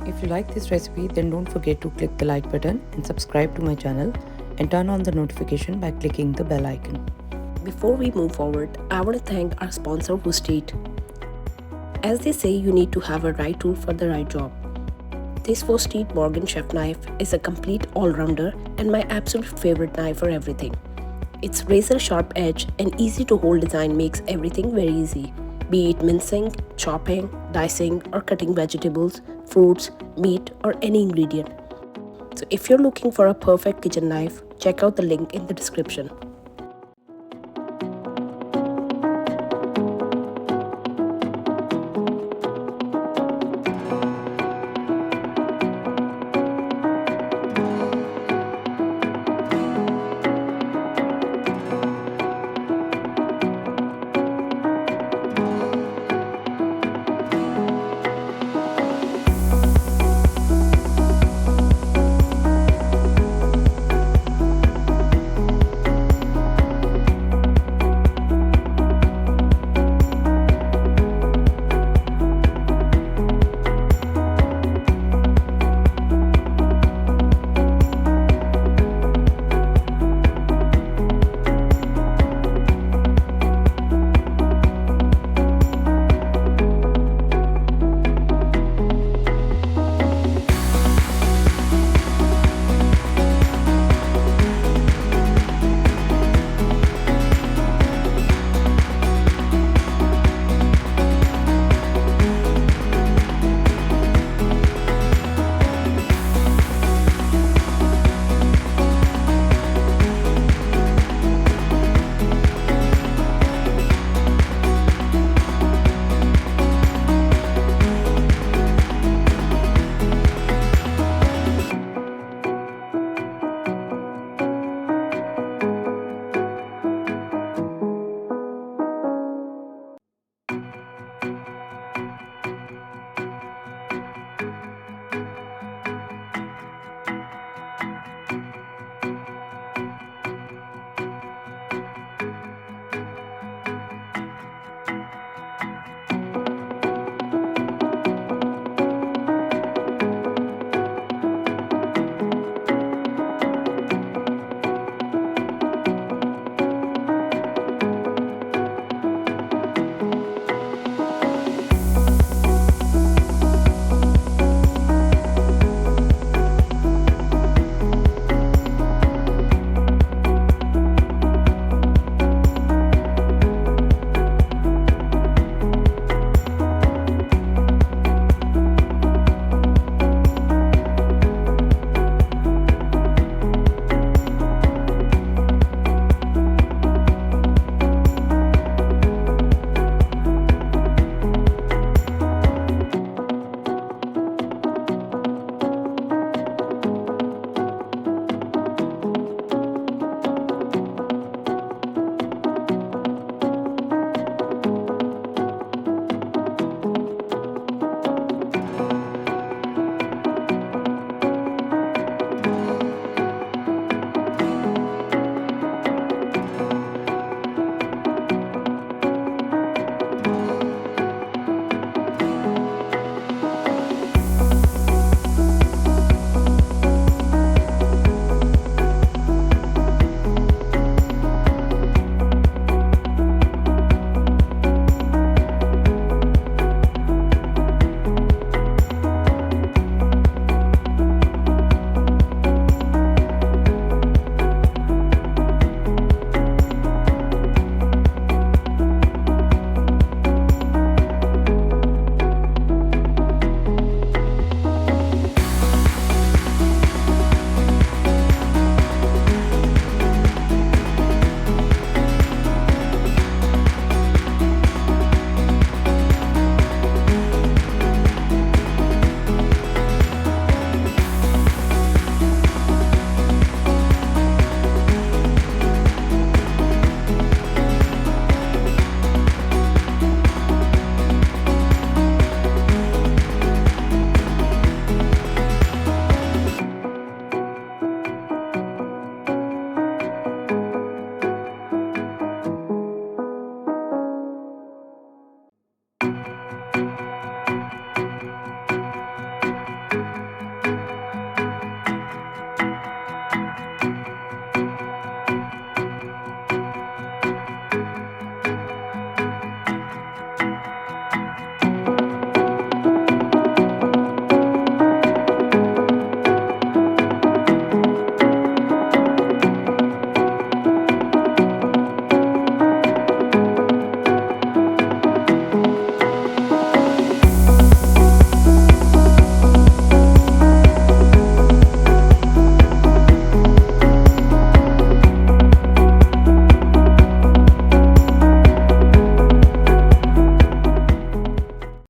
If you like this recipe, then don't forget to click the like button and subscribe to my channel and turn on the notification by clicking the bell icon. Before we move forward, I want to thank our sponsor Foodie. As they say, you need to have a right tool for the right job. This Foodie Morgan Chef knife is a complete all-rounder and my absolute favorite knife for everything. Its razor-sharp edge and easy-to-hold design makes everything very easy, be it mincing, chopping, dicing, or cutting vegetables, fruits, meat, or any ingredient. So if you're looking for a perfect kitchen knife, check out the link in the description.